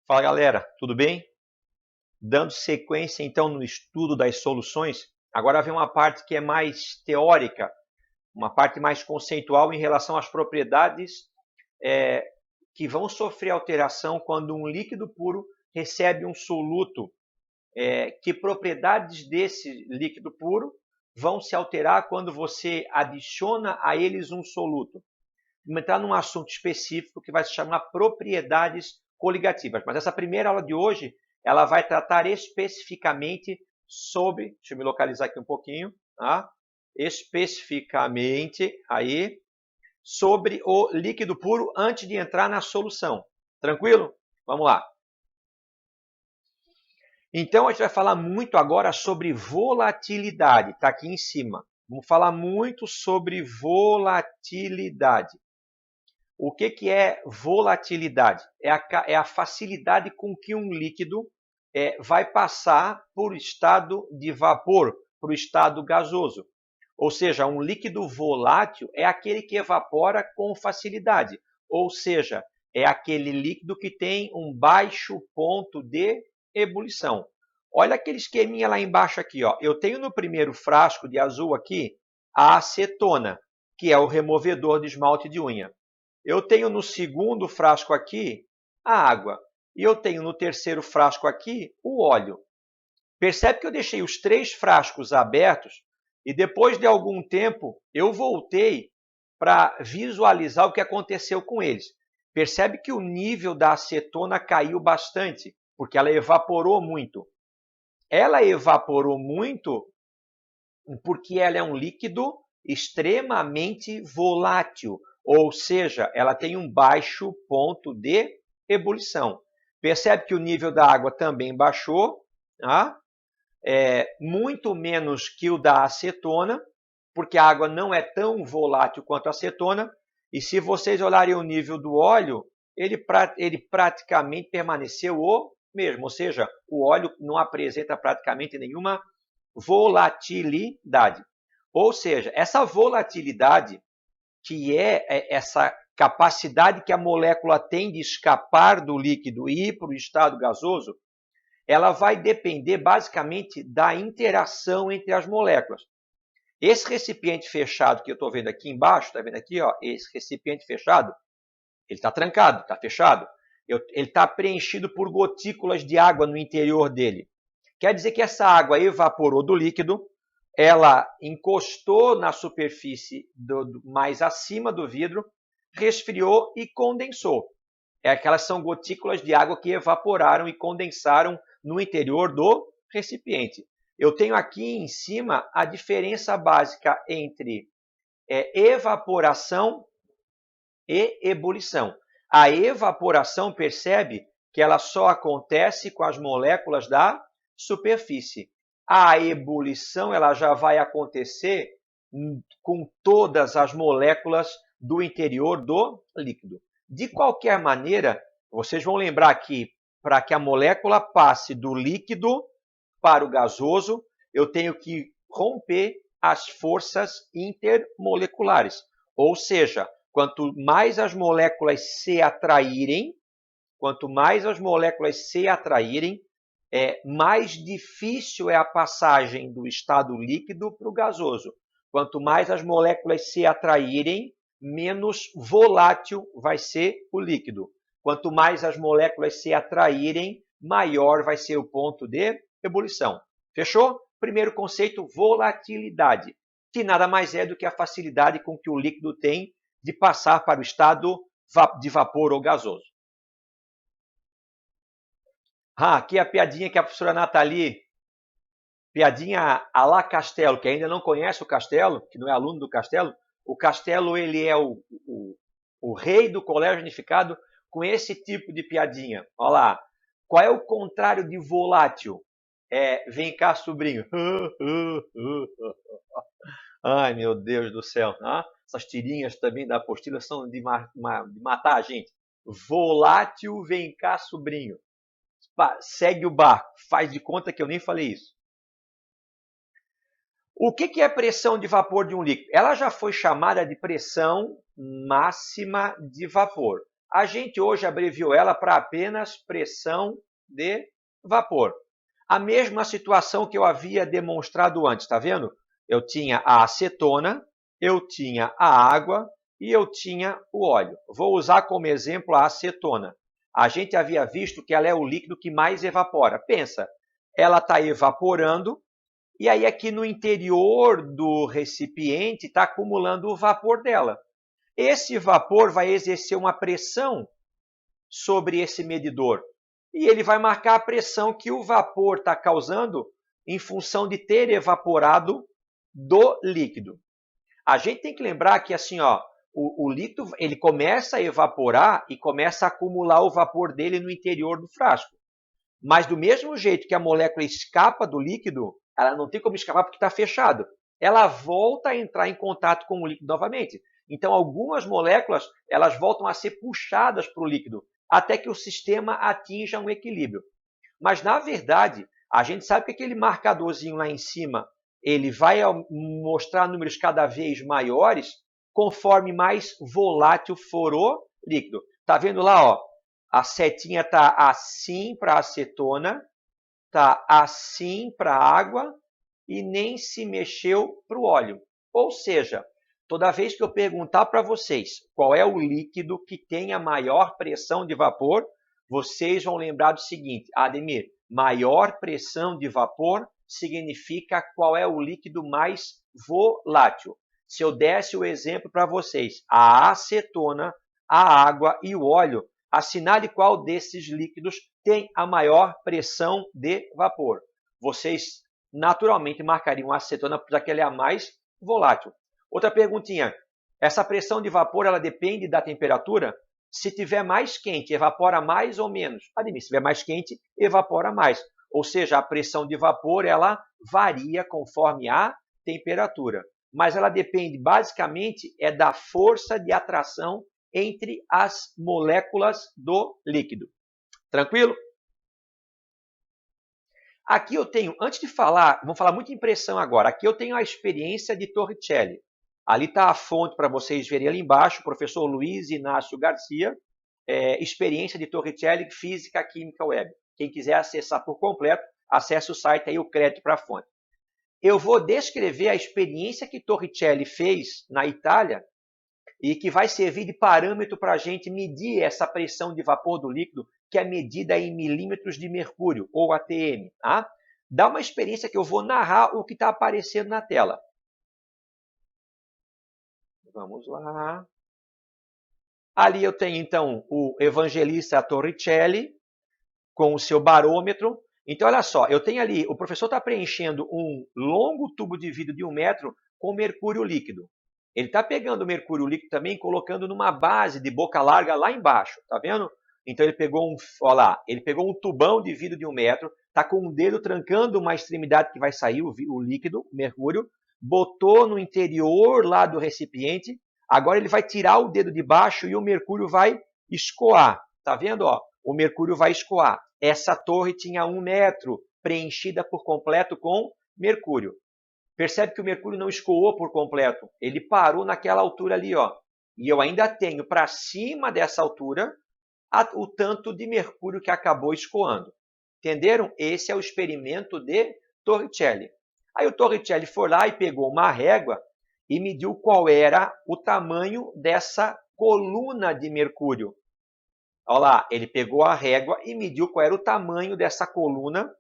Fala galera, tudo bem? Dando sequência então no estudo das soluções, agora vem uma parte que é mais teórica, uma parte mais conceitual em relação às propriedades é, que vão sofrer alteração quando um líquido puro recebe um soluto. Que propriedades desse líquido puro vão se alterar quando você adiciona a eles um soluto? Vamos entrar num assunto específico que vai se chamar propriedades coligativas. Mas essa primeira aula de hoje, ela vai tratar especificamente sobre, deixa eu me localizar aqui um pouquinho, tá? Especificamente aí sobre o líquido puro antes de entrar na solução. Tranquilo? Vamos lá. Então, a gente vai falar muito agora sobre volatilidade, está aqui em cima. Vamos falar muito sobre volatilidade. O que é volatilidade? É a facilidade com que um líquido vai passar por estado de vapor, para o estado gasoso. Ou seja, um líquido volátil é aquele que evapora com facilidade. Ou seja, é aquele líquido que tem um baixo ponto de ebulição. Olha aquele esqueminha lá embaixo aqui. Ó. Eu tenho no primeiro frasco de azul aqui a acetona, que é o removedor de esmalte de unha. Eu tenho no segundo frasco aqui a água. E eu tenho no terceiro frasco aqui o óleo. Percebe que eu deixei os três frascos abertos e depois de algum tempo eu voltei para visualizar o que aconteceu com eles. Percebe que o nível da acetona caiu bastante, porque ela evaporou muito. Ela evaporou muito porque ela é um líquido extremamente volátil, ou seja, ela tem um baixo ponto de ebulição. Percebe que o nível da água também baixou, tá? Muito menos que o da acetona, porque a água não é tão volátil quanto a acetona, e se vocês olharem o nível do óleo, ele praticamente permaneceu o mesmo, ou seja, o óleo não apresenta praticamente nenhuma volatilidade. Ou seja, essa volatilidade, que é essa capacidade que a molécula tem de escapar do líquido e ir para o estado gasoso, ela vai depender basicamente da interação entre as moléculas. Esse recipiente fechado que eu estou vendo aqui embaixo, está vendo aqui, ó, esse recipiente fechado, ele está trancado, está fechado. Ele está preenchido por gotículas de água no interior dele. Quer dizer que essa água evaporou do líquido, ela encostou na superfície mais acima do vidro, resfriou e condensou. Aquelas são gotículas de água que evaporaram e condensaram no interior do recipiente. Eu tenho aqui em cima a diferença básica entre evaporação e ebulição. A evaporação, percebe que ela só acontece com as moléculas da superfície. A ebulição ela já vai acontecer com todas as moléculas do interior do líquido. De qualquer maneira, vocês vão lembrar que para que a molécula passe do líquido para o gasoso, eu tenho que romper as forças intermoleculares. Ou seja, quanto mais as moléculas se atraírem, mais difícil é a passagem do estado líquido para o gasoso. Quanto mais as moléculas se atraírem, menos volátil vai ser o líquido. Quanto mais as moléculas se atraírem, maior vai ser o ponto de ebulição. Fechou? Primeiro conceito, volatilidade, que nada mais é do que a facilidade com que o líquido tem de passar para o estado de vapor ou gasoso. Aqui a piadinha que a professora Nathalie, piadinha à la Castelo, que ainda não conhece o Castelo, que não é aluno do Castelo. O Castelo ele é o rei do colégio unificado com esse tipo de piadinha. Olha lá. Qual é o contrário de volátil? Vem cá, sobrinho. Ai, meu Deus do céu. Essas tirinhas também da apostila são de matar a gente. Volátil, vem cá, sobrinho. Segue o barco. Faz de conta que eu nem falei isso. O que é pressão de vapor de um líquido? Ela já foi chamada de pressão máxima de vapor. A gente hoje abreviou ela para apenas pressão de vapor. A mesma situação que eu havia demonstrado antes, está vendo? Eu tinha a acetona, eu tinha a água e eu tinha o óleo. Vou usar como exemplo a acetona. A gente havia visto que ela é o líquido que mais evapora. Pensa, ela está evaporando e aí aqui no interior do recipiente está acumulando o vapor dela. Esse vapor vai exercer uma pressão sobre esse medidor e ele vai marcar a pressão que o vapor está causando em função de ter evaporado do líquido. A gente tem que lembrar que assim, ó, o líquido ele começa a evaporar e começa a acumular o vapor dele no interior do frasco. Mas do mesmo jeito que a molécula escapa do líquido, ela não tem como escapar porque está fechado. Ela volta a entrar em contato com o líquido novamente. Então, algumas moléculas elas voltam a ser puxadas para o líquido até que o sistema atinja um equilíbrio. Mas, na verdade, a gente sabe que aquele marcadorzinho lá em cima ele vai mostrar números cada vez maiores conforme mais volátil for o líquido. Está vendo lá, ó? A setinha está assim para a acetona, está assim para a água e nem se mexeu para o óleo. Ou seja, toda vez que eu perguntar para vocês qual é o líquido que tem a maior pressão de vapor, vocês vão lembrar do seguinte: Ademir, maior pressão de vapor significa qual é o líquido mais volátil. Se eu desse o exemplo para vocês, a acetona, a água e o óleo, assinale qual desses líquidos tem a maior pressão de vapor. Vocês naturalmente marcariam a acetona, já que ela é a mais volátil. Outra perguntinha. Essa pressão de vapor ela depende da temperatura? Se tiver mais quente, evapora mais ou menos? Ademir, se tiver mais quente, evapora mais. Ou seja, a pressão de vapor ela varia conforme a temperatura. Mas ela depende basicamente da força de atração entre as moléculas do líquido. Tranquilo? Aqui eu tenho, antes de falar, vamos falar muito em pressão agora. Aqui eu tenho a experiência de Torricelli. Ali está a fonte para vocês verem ali embaixo, professor Luiz Inácio Garcia, experiência de Torricelli, Física Química Web. Quem quiser acessar por completo, acesse o site aí, o crédito para a fonte. Eu vou descrever a experiência que Torricelli fez na Itália e que vai servir de parâmetro para a gente medir essa pressão de vapor do líquido, que é medida em milímetros de mercúrio, ou ATM. Tá? Dá uma experiência que eu vou narrar o que está aparecendo na tela. Vamos lá. Ali eu tenho, então, o evangelista Torricelli com o seu barômetro. Então, olha só, eu tenho ali, o professor está preenchendo um longo tubo de vidro de 1 metro com mercúrio líquido. Ele está pegando o mercúrio líquido também e colocando numa base de boca larga lá embaixo, tá vendo? Então ele pegou ele pegou um tubão de vidro de 1 metro, está com um dedo trancando uma extremidade que vai sair o líquido, o mercúrio, botou no interior lá do recipiente, agora ele vai tirar o dedo de baixo e o mercúrio vai escoar, tá vendo? Ó, o mercúrio vai escoar. Essa torre tinha 1 metro, preenchida por completo com mercúrio. Percebe que o mercúrio não escoou por completo, ele parou naquela altura ali, ó. E eu ainda tenho para cima dessa altura o tanto de mercúrio que acabou escoando. Entenderam? Esse é o experimento de Torricelli. Aí o Torricelli foi lá e pegou uma régua e mediu qual era o tamanho dessa coluna de mercúrio. Olha lá, ele pegou a régua e mediu qual era o tamanho dessa coluna.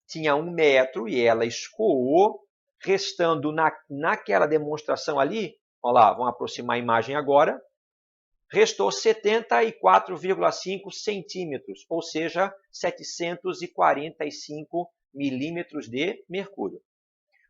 Tinha 1 metro e ela escoou, restando naquela demonstração ali, olha lá, vamos aproximar a imagem agora, restou 74,5 centímetros, ou seja, 745 milímetros de mercúrio.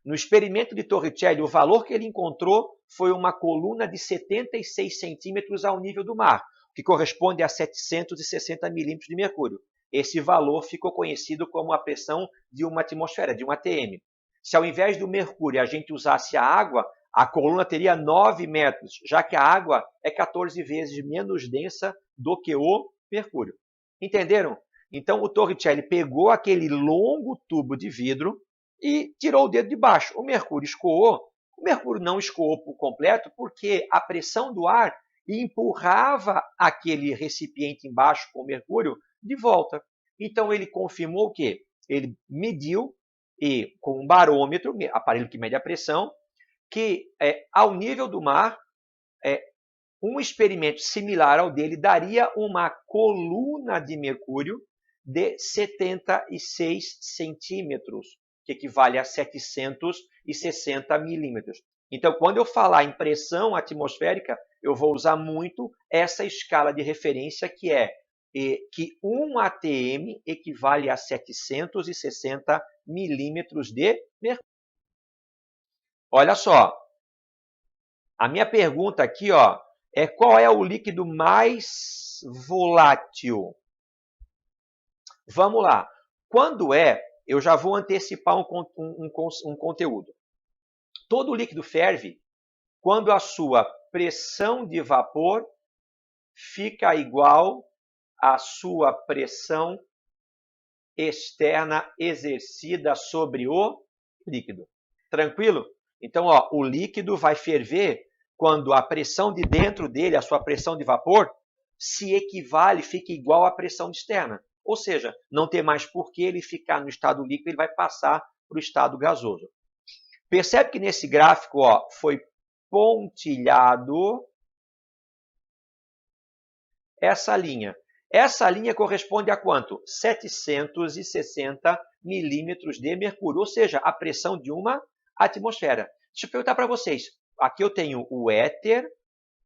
No experimento de Torricelli, o valor que ele encontrou foi uma coluna de 76 centímetros ao nível do mar, que corresponde a 760 milímetros de mercúrio. Esse valor ficou conhecido como a pressão de uma atmosfera, de um ATM. Se ao invés do mercúrio a gente usasse a água, a coluna teria 9 metros, já que a água é 14 vezes menos densa do que o mercúrio. Entenderam? Então o Torricelli pegou aquele longo tubo de vidro e tirou o dedo de baixo. O mercúrio escoou. O mercúrio não escoou por completo porque a pressão do ar e empurrava aquele recipiente embaixo com mercúrio de volta. Então ele confirmou o quê? Ele mediu e com um barômetro, aparelho que mede a pressão, que ao nível do mar, um experimento similar ao dele daria uma coluna de mercúrio de 76 centímetros, que equivale a 760 milímetros. Então, quando eu falar em pressão atmosférica, eu vou usar muito essa escala de referência que 1 atm equivale a 760 milímetros de mercúrio. Olha só, a minha pergunta aqui é qual é o líquido mais volátil? Vamos lá. Quando eu já vou antecipar um conteúdo. Todo líquido ferve quando a sua pressão de vapor fica igual à sua pressão externa exercida sobre o líquido. Tranquilo? Então, o líquido vai ferver quando a pressão de dentro dele, a sua pressão de vapor, se equivale, fica igual à pressão externa. Ou seja, não tem mais por que ele ficar no estado líquido, ele vai passar para o estado gasoso. Percebe que nesse gráfico foi pontilhado essa linha. Essa linha corresponde a quanto? 760 milímetros de mercúrio, ou seja, a pressão de uma atmosfera. Deixa eu perguntar para vocês. Aqui eu tenho o éter,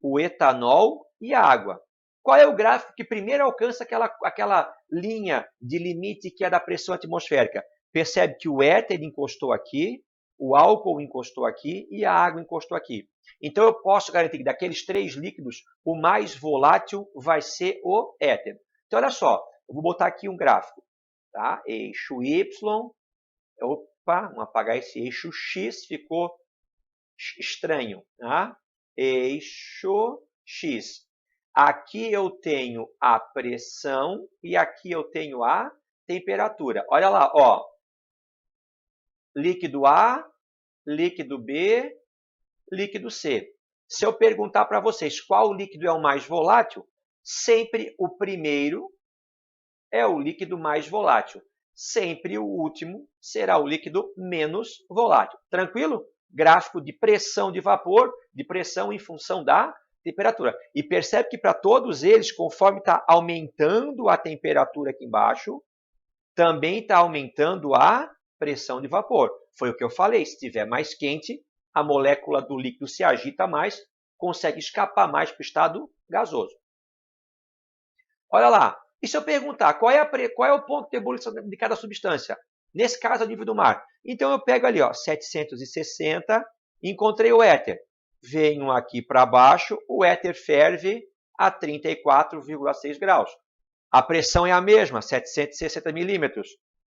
o etanol e a água. Qual é o gráfico que primeiro alcança aquela linha de limite que é da pressão atmosférica? Percebe que o éter encostou aqui, o álcool encostou aqui e a água encostou aqui. Então, eu posso garantir que daqueles 3 líquidos, o mais volátil vai ser o éter. Então, olha só, eu vou botar aqui um gráfico. Tá? Eixo Y. Opa, vamos apagar esse eixo X, ficou estranho. Tá? Eixo X. Aqui eu tenho a pressão e aqui eu tenho a temperatura. Olha lá, líquido A, líquido B, líquido C. Se eu perguntar para vocês qual líquido é o mais volátil, sempre o primeiro é o líquido mais volátil. Sempre o último será o líquido menos volátil. Tranquilo? Gráfico de pressão de vapor, de pressão em função da temperatura. E percebe que para todos eles, conforme está aumentando a temperatura aqui embaixo, também está aumentando a pressão de vapor. Foi o que eu falei, se estiver mais quente, a molécula do líquido se agita mais, consegue escapar mais para o estado gasoso. Olha lá, e se eu perguntar qual é o ponto de ebulição de cada substância? Nesse caso, a nível do mar. Então, eu pego ali 760, encontrei o éter. Venho aqui para baixo, o éter ferve a 34,6 graus. A pressão é a mesma, 760 milímetros.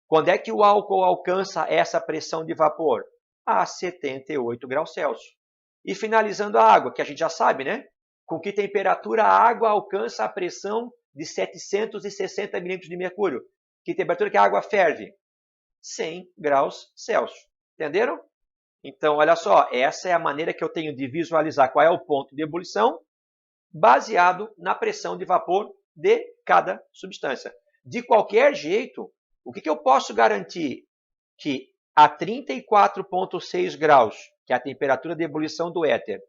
Quando é que o álcool alcança essa pressão de vapor? A 78 graus Celsius. E finalizando a água, que a gente já sabe, né? Com que temperatura a água alcança a pressão de 760 milímetros de mercúrio? Que temperatura que a água ferve? 100 graus Celsius. Entenderam? Então, olha só, essa é a maneira que eu tenho de visualizar qual é o ponto de ebulição, baseado na pressão de vapor de cada substância. De qualquer jeito, o que eu posso garantir? Que a 34,6 graus, que é a temperatura de ebulição do éter,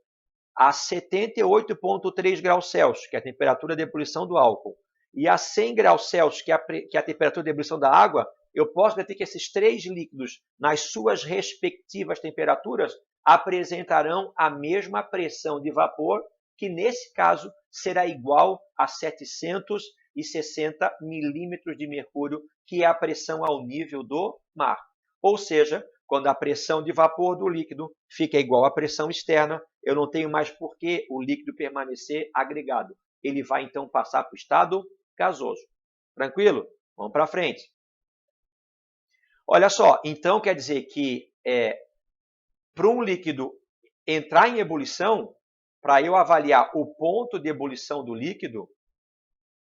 a 78,3 graus Celsius, que é a temperatura de ebulição do álcool, e a 100 graus Celsius, que é a temperatura de ebulição da água, eu posso garantir que esses 3 líquidos, nas suas respectivas temperaturas, apresentarão a mesma pressão de vapor, que nesse caso será igual a 760 milímetros de mercúrio, que é a pressão ao nível do mar. Ou seja, quando a pressão de vapor do líquido fica igual à pressão externa, eu não tenho mais por que o líquido permanecer agregado. Ele vai, então, passar para o estado gasoso. Tranquilo? Vamos para frente. Olha só, então quer dizer que para um líquido entrar em ebulição, para eu avaliar o ponto de ebulição do líquido,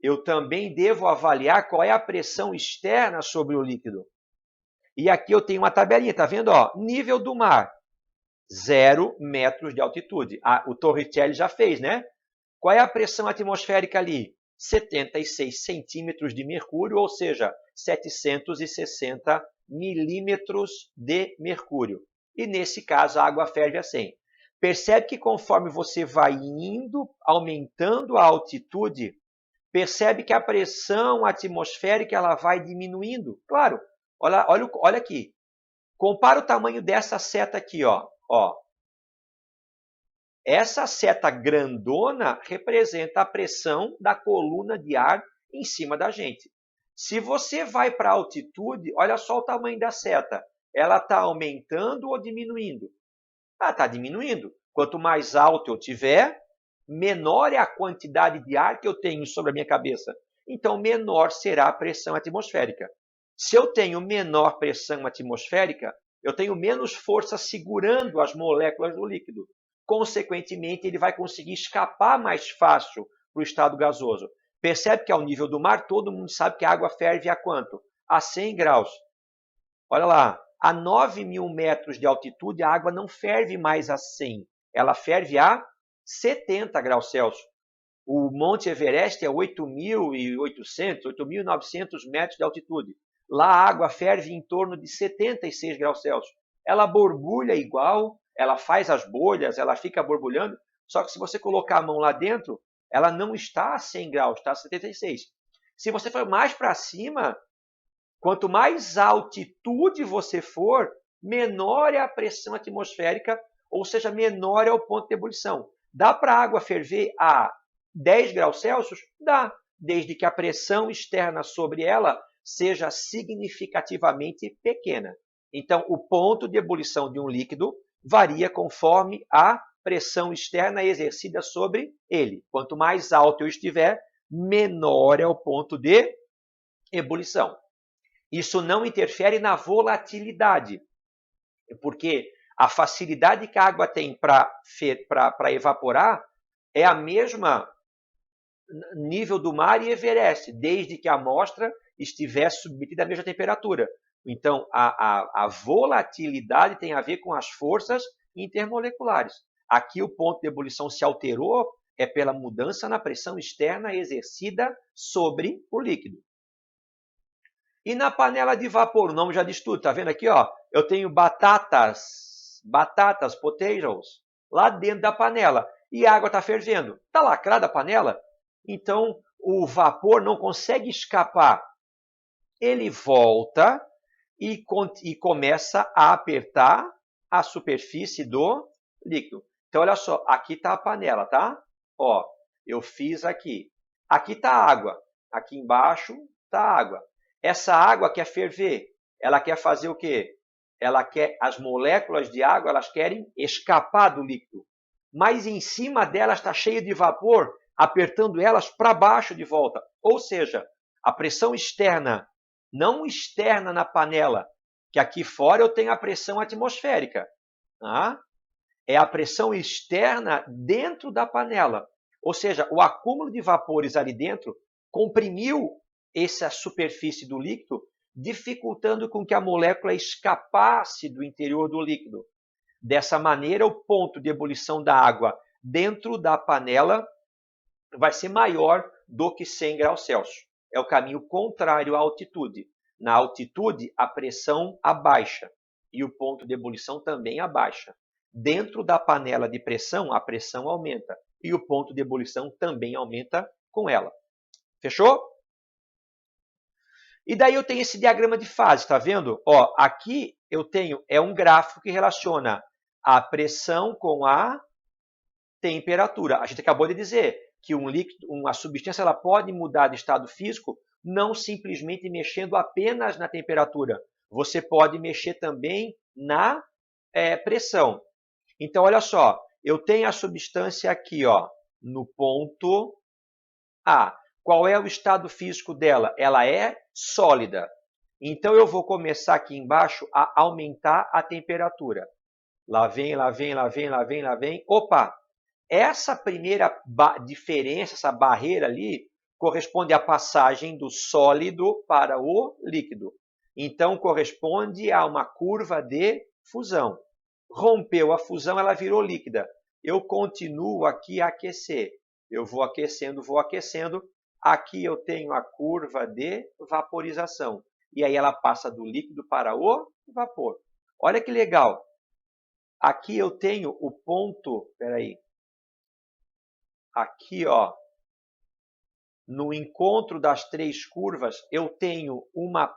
eu também devo avaliar qual é a pressão externa sobre o líquido. E aqui eu tenho uma tabelinha, está vendo? Nível do mar, 0 metros de altitude. O Torricelli já fez, né? Qual é a pressão atmosférica ali? 76 centímetros de mercúrio, ou seja, 760 milímetros de mercúrio. E nesse caso a água ferve a 100. Percebe que conforme você vai indo, aumentando a altitude, percebe que a pressão atmosférica ela vai diminuindo. Claro, olha aqui. Compara o tamanho dessa seta aqui, ó. Essa seta grandona representa a pressão da coluna de ar em cima da gente. Se você vai para a altitude, olha só o tamanho da seta. Ela está aumentando ou diminuindo? Ela está diminuindo. Quanto mais alto eu tiver, menor é a quantidade de ar que eu tenho sobre a minha cabeça. Então, menor será a pressão atmosférica. Se eu tenho menor pressão atmosférica, eu tenho menos força segurando as moléculas do líquido. Consequentemente, ele vai conseguir escapar mais fácil para o estado gasoso. Percebe que ao nível do mar, todo mundo sabe que a água ferve a quanto? A 100 graus. Olha lá, a 9.000 metros de altitude, a água não ferve mais a 100. Ela ferve a 70 graus Celsius. O Monte Everest é 8.800, 8.900 metros de altitude. Lá a água ferve em torno de 76 graus Celsius. Ela borbulha igual, ela faz as bolhas, ela fica borbulhando, só que se você colocar a mão lá dentro, ela não está a 100 graus, está a 76. Se você for mais para cima, quanto mais altitude você for, menor é a pressão atmosférica, ou seja, menor é o ponto de ebulição. Dá para a água ferver a 10 graus Celsius? Dá, desde que a pressão externa sobre ela seja significativamente pequena. Então, o ponto de ebulição de um líquido varia conforme a pressão externa exercida sobre ele. Quanto mais alto eu estiver, menor é o ponto de ebulição. Isso não interfere na volatilidade, porque a facilidade que a água tem para evaporar é a mesma nível do mar e Everest, desde que a amostra estiver submetida à mesma temperatura. Então, a volatilidade tem a ver com as forças intermoleculares. Aqui o ponto de ebulição se alterou é pela mudança na pressão externa exercida sobre o líquido. E na panela de vapor, o nome já diz tudo, tá vendo aqui, ó? Eu tenho batatas, potatoes, lá dentro da panela. E a água está fervendo. Está lacrada a panela? Então, o vapor não consegue escapar. Ele volta e começa a apertar a superfície do líquido. Então, olha só, aqui está a panela, tá? Ó, eu fiz aqui. Aqui está a água. Aqui embaixo está a água. Essa água quer ferver. Ela quer fazer o quê? As moléculas de água, elas querem escapar do líquido. Mas em cima delas está cheio de vapor, apertando elas para baixo de volta. Ou seja, a pressão externa, não externa na panela, que aqui fora eu tenho a pressão atmosférica. Tá? É a pressão externa dentro da panela. Ou seja, o acúmulo de vapores ali dentro comprimiu essa superfície do líquido, dificultando com que a molécula escapasse do interior do líquido. Dessa maneira, o ponto de ebulição da água dentro da panela vai ser maior do que 100 graus Celsius. É o caminho contrário à altitude. Na altitude, a pressão abaixa e o ponto de ebulição também abaixa. Dentro da panela de pressão, a pressão aumenta e o ponto de ebulição também aumenta com ela. Fechou? E daí eu tenho esse diagrama de fase, tá vendo? Ó, aqui eu tenho um gráfico que relaciona a pressão com a temperatura. A gente acabou de dizer que um líquido, uma substância, ela pode mudar de estado físico não simplesmente mexendo apenas na temperatura. Você pode mexer também na pressão. Então, olha só, eu tenho a substância aqui, ó, no ponto A. Qual é o estado físico dela? Ela é sólida. Então, eu vou começar aqui embaixo a aumentar a temperatura. Lá vem, lá vem, lá vem, lá vem, lá vem. Opa! Essa primeira diferença, essa barreira ali, corresponde à passagem do sólido para o líquido. Então, corresponde a uma curva de fusão. Rompeu a fusão, ela virou líquida. Eu continuo aqui a aquecer. Eu vou aquecendo, vou aquecendo. Aqui eu tenho a curva de vaporização. E aí ela passa do líquido para o vapor. Olha que legal. Aqui eu tenho o ponto, peraí. Aqui, ó, no encontro das três curvas, eu tenho uma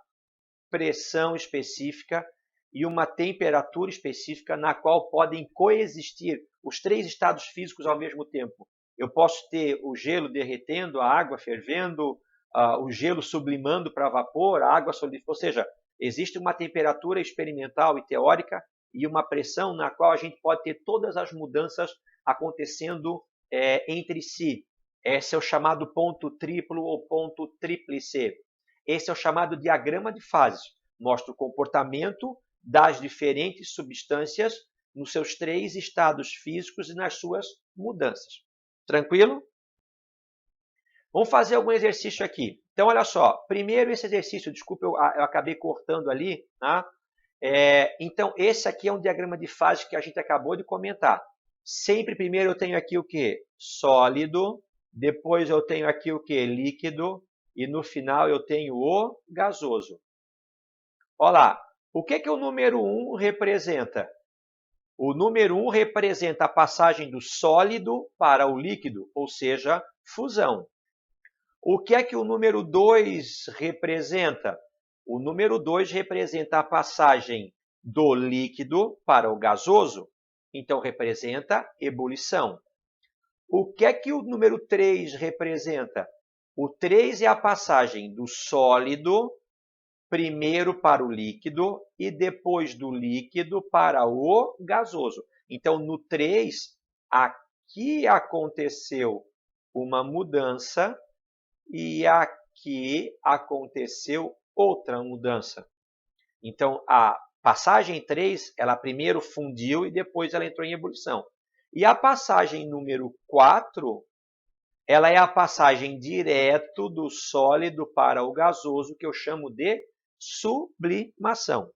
pressão específica e uma temperatura específica na qual podem coexistir os três estados físicos ao mesmo tempo. Eu posso ter o gelo derretendo, a água fervendo, o gelo sublimando para vapor, a água solidificando. Ou seja, existe uma temperatura experimental e teórica e uma pressão na qual a gente pode ter todas as mudanças acontecendo entre si. Esse é o chamado ponto triplo ou ponto tríplice. Esse é o chamado diagrama de fases. Mostra o comportamento das diferentes substâncias nos seus três estados físicos e nas suas mudanças. Tranquilo? Vamos fazer algum exercício aqui. Então, olha só. Primeiro esse exercício, desculpa, eu acabei cortando ali. Tá? Então, esse aqui é um diagrama de fases que a gente acabou de comentar. Sempre primeiro eu tenho aqui o quê? Sólido. Depois eu tenho aqui o quê? Líquido. E no final eu tenho o gasoso. Olha lá. O que o número 1 representa? O número 1 representa a passagem do sólido para o líquido, ou seja, fusão. O que o número 2 representa? O número 2 representa a passagem do líquido para o gasoso, então representa ebulição. O que o número 3 representa? O 3 é a passagem do sólido primeiro para o líquido e depois do líquido para o gasoso. Então, no 3, aqui aconteceu uma mudança e aqui aconteceu outra mudança. Então, a passagem 3, ela primeiro fundiu e depois ela entrou em ebulição. E a passagem número 4, ela é a passagem direto do sólido para o gasoso, que eu chamo de sublimação.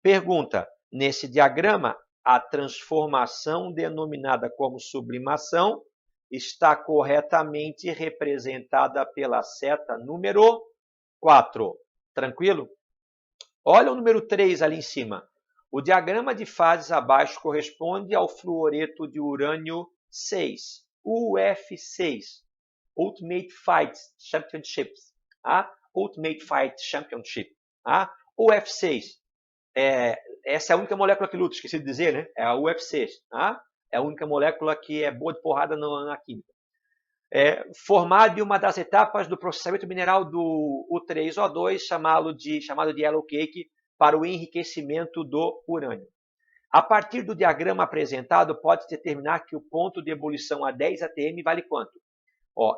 Pergunta: nesse diagrama, a transformação denominada como sublimação está corretamente representada pela seta número 4. Tranquilo? Olha o número 3 ali em cima. O diagrama de fases abaixo corresponde ao fluoreto de urânio 6, UF6, Ultimate Fight Championships. Ultimate Fight Championship. UF6. Essa é a única molécula que luta, esqueci de dizer, né? É a UF6. É a única molécula que é boa de porrada na química. Formado de uma das etapas do processamento mineral do U3O2, chamado de yellow cake, para o enriquecimento do urânio. A partir do diagrama apresentado, pode determinar que o ponto de ebulição a 10 atm vale quanto?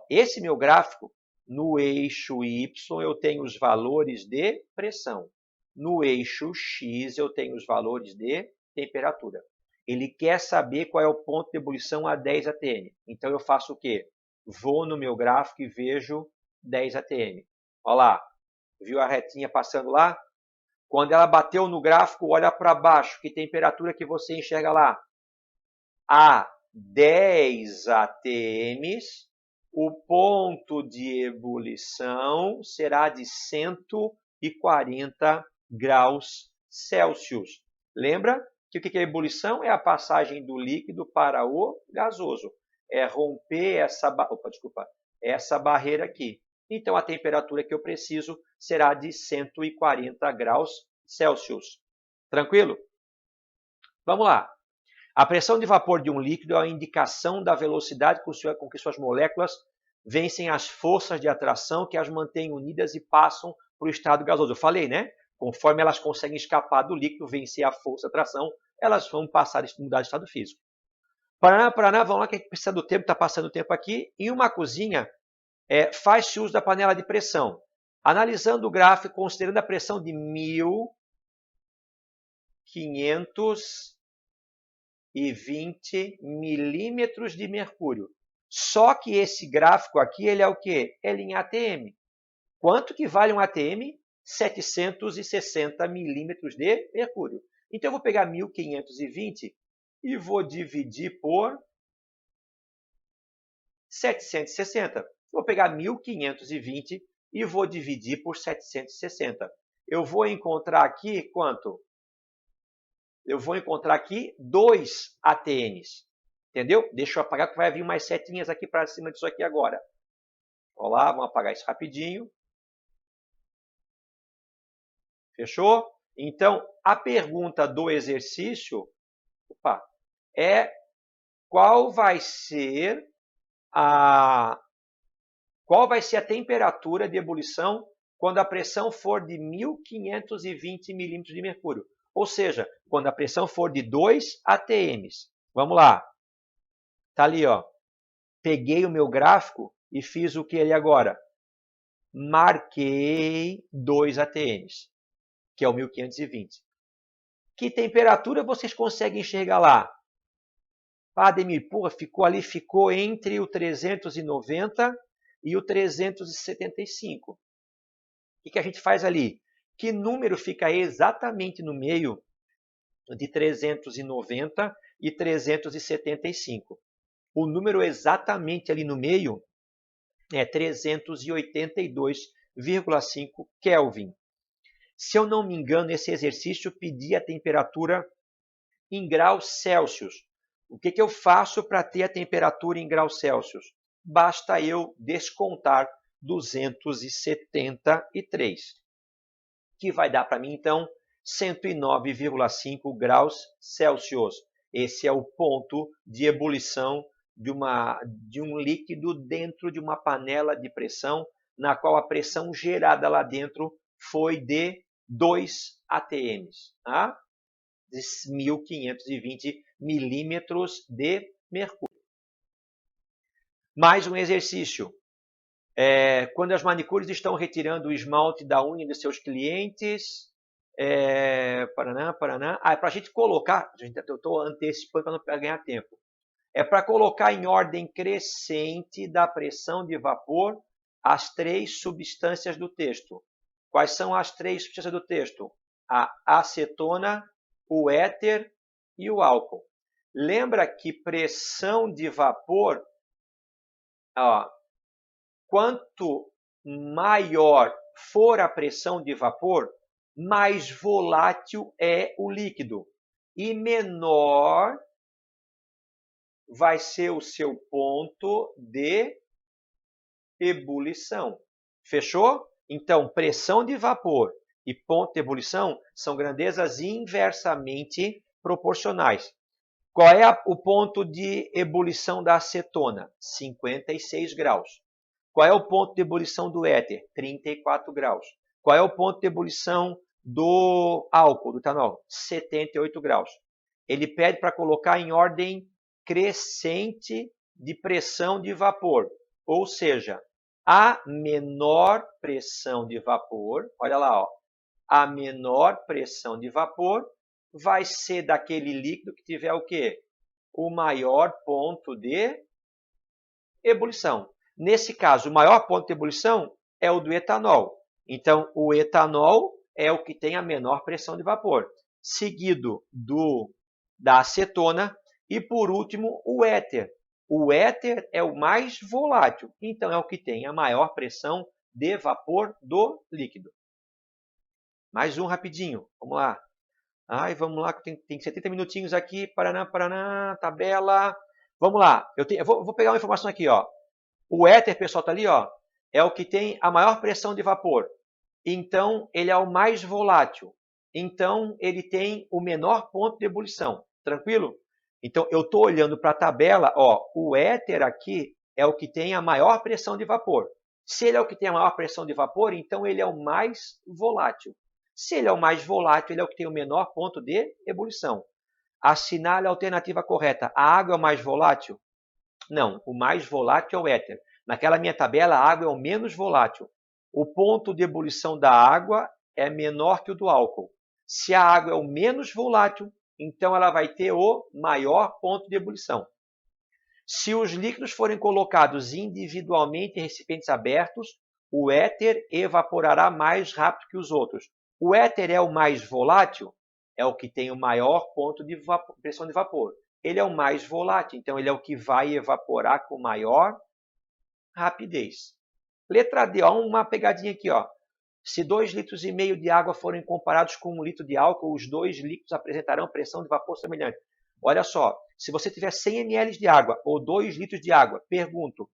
Esse meu gráfico, no eixo Y, eu tenho os valores de pressão. No eixo X, eu tenho os valores de temperatura. Ele quer saber qual é o ponto de ebulição a 10 atm. Então, eu faço o quê? Vou no meu gráfico e vejo 10 atm. Olha lá, viu a retinha passando lá? Quando ela bateu no gráfico, olha para baixo, que temperatura que você enxerga lá? A 10 atm, o ponto de ebulição será de 140 graus Celsius. Lembra que o que é ebulição? É a passagem do líquido para o gasoso. É romper essa barreira aqui. Então, a temperatura que eu preciso será de 140 graus Celsius. Tranquilo? Vamos lá. A pressão de vapor de um líquido é a indicação da velocidade com que suas moléculas vencem as forças de atração que as mantêm unidas e passam para o estado gasoso. Eu falei, né? Conforme elas conseguem escapar do líquido, vencer a força de atração, elas vão passar a mudar de estado físico. Paraná, vamos lá que a gente precisa do tempo, está passando o tempo aqui. Em uma cozinha, faz-se uso da panela de pressão. Analisando o gráfico, considerando a pressão de 1.520 milímetros de mercúrio. Só que esse gráfico aqui, ele é o quê? Ele é em ATM. Quanto que vale um ATM? 760 milímetros de mercúrio. Então, eu vou pegar 1.520 e vou dividir por 760. Vou pegar 1520 e vou dividir por 760. Eu vou encontrar aqui quanto? Eu vou encontrar aqui 2 ATNs. Entendeu? Deixa eu apagar que vai vir umas setinhas aqui para cima disso aqui agora. Olá, vamos apagar isso rapidinho. Fechou? Então, a pergunta do exercício é qual vai ser a temperatura de ebulição quando a pressão for de 1520 milímetros de mercúrio. Ou seja, quando a pressão for de 2 atms. Vamos lá. Está ali, ó. Peguei o meu gráfico e fiz o que ali agora? Marquei 2 atms, que é o 1520. Que temperatura vocês conseguem enxergar lá? Ademir, porra, ficou entre o 390 e o 375. O que a gente faz ali? Que número fica exatamente no meio de 390 e 375? O número exatamente ali no meio é 382,5 Kelvin. Se eu não me engano, esse exercício pedia a temperatura em graus Celsius. O que eu faço para ter a temperatura em graus Celsius? Basta eu descontar 273, que vai dar para mim, então, 109,5 graus Celsius. Esse é o ponto de ebulição de um líquido dentro de uma panela de pressão, na qual a pressão gerada lá dentro foi de 2 atms, tá? De 1520 milímetros de mercúrio. Mais um exercício. Quando as manicures estão retirando o esmalte da unha de seus clientes, para a gente colocar, eu estou antecipando para ganhar tempo, é para colocar em ordem crescente da pressão de vapor as 3 substâncias do texto. Quais são as 3 substâncias do texto? A acetona, o éter e o álcool. Lembra que pressão de vapor, quanto maior for a pressão de vapor, mais volátil é o líquido e menor vai ser o seu ponto de ebulição. Fechou? Então, pressão de vapor e ponto de ebulição são grandezas inversamente proporcionais. Qual é o ponto de ebulição da acetona? 56 graus. Qual é o ponto de ebulição do éter? 34 graus. Qual é o ponto de ebulição do álcool, do etanol? 78 graus. Ele pede para colocar em ordem crescente de pressão de vapor, ou seja, a menor pressão de vapor, olha lá, ó, a menor pressão de vapor vai ser daquele líquido que tiver o quê? O maior ponto de ebulição. Nesse caso, o maior ponto de ebulição é o do etanol. Então, o etanol é o que tem a menor pressão de vapor, seguido da acetona e, por último, o éter. O éter é o mais volátil, então é o que tem a maior pressão de vapor do líquido. Mais um rapidinho, vamos lá. Vamos lá, que tem 70 minutinhos aqui, Paraná, tabela. Vamos lá, eu vou pegar uma informação aqui, ó. O éter, pessoal, está ali, ó, é o que tem a maior pressão de vapor. Então, ele é o mais volátil. Então, ele tem o menor ponto de ebulição. Tranquilo? Então, eu estou olhando para a tabela, ó, o éter aqui é o que tem a maior pressão de vapor. Se ele é o que tem a maior pressão de vapor, então ele é o mais volátil. Se ele é o mais volátil, ele é o que tem o menor ponto de ebulição. Assinale a alternativa correta. A água é o mais volátil? Não, o mais volátil é o éter. Naquela minha tabela, a água é o menos volátil. O ponto de ebulição da água é menor que o do álcool. Se a água é o menos volátil, então ela vai ter o maior ponto de ebulição. Se os líquidos forem colocados individualmente em recipientes abertos, o éter evaporará mais rápido que os outros. O éter é o mais volátil? É o que tem o maior ponto de pressão de vapor. Ele é o mais volátil, então ele é o que vai evaporar com maior rapidez. Letra D, ó, uma pegadinha aqui, ó. Se 2,5 litros de água forem comparados com 1 litro de álcool, os 2 líquidos apresentarão pressão de vapor semelhante. Olha só, se você tiver 100 ml de água ou 2 litros de água, pergunto,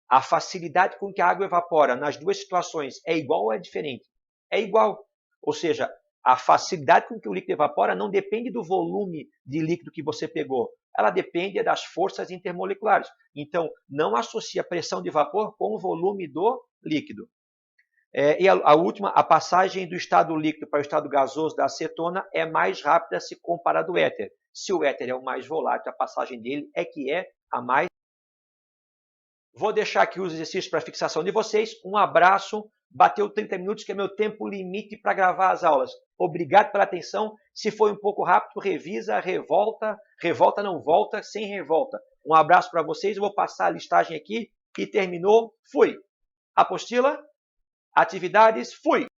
a facilidade com que a água evapora nas duas situações é igual ou é diferente? É igual. Ou seja, a facilidade com que o líquido evapora não depende do volume de líquido que você pegou. Ela depende das forças intermoleculares. Então, não associa a pressão de vapor com o volume do líquido. E a última, a passagem do estado líquido para o estado gasoso da acetona é mais rápida se comparado ao éter. Se o éter é o mais volátil, a passagem dele é que é a mais. Vou deixar aqui os exercícios para fixação de vocês. Um abraço. Bateu 30 minutos, que é meu tempo limite para gravar as aulas. Obrigado pela atenção. Se foi um pouco rápido, revisa, revolta. Revolta não volta, sem revolta. Um abraço para vocês. Eu vou passar a listagem aqui. E terminou. Fui. Apostila. Atividades. Fui.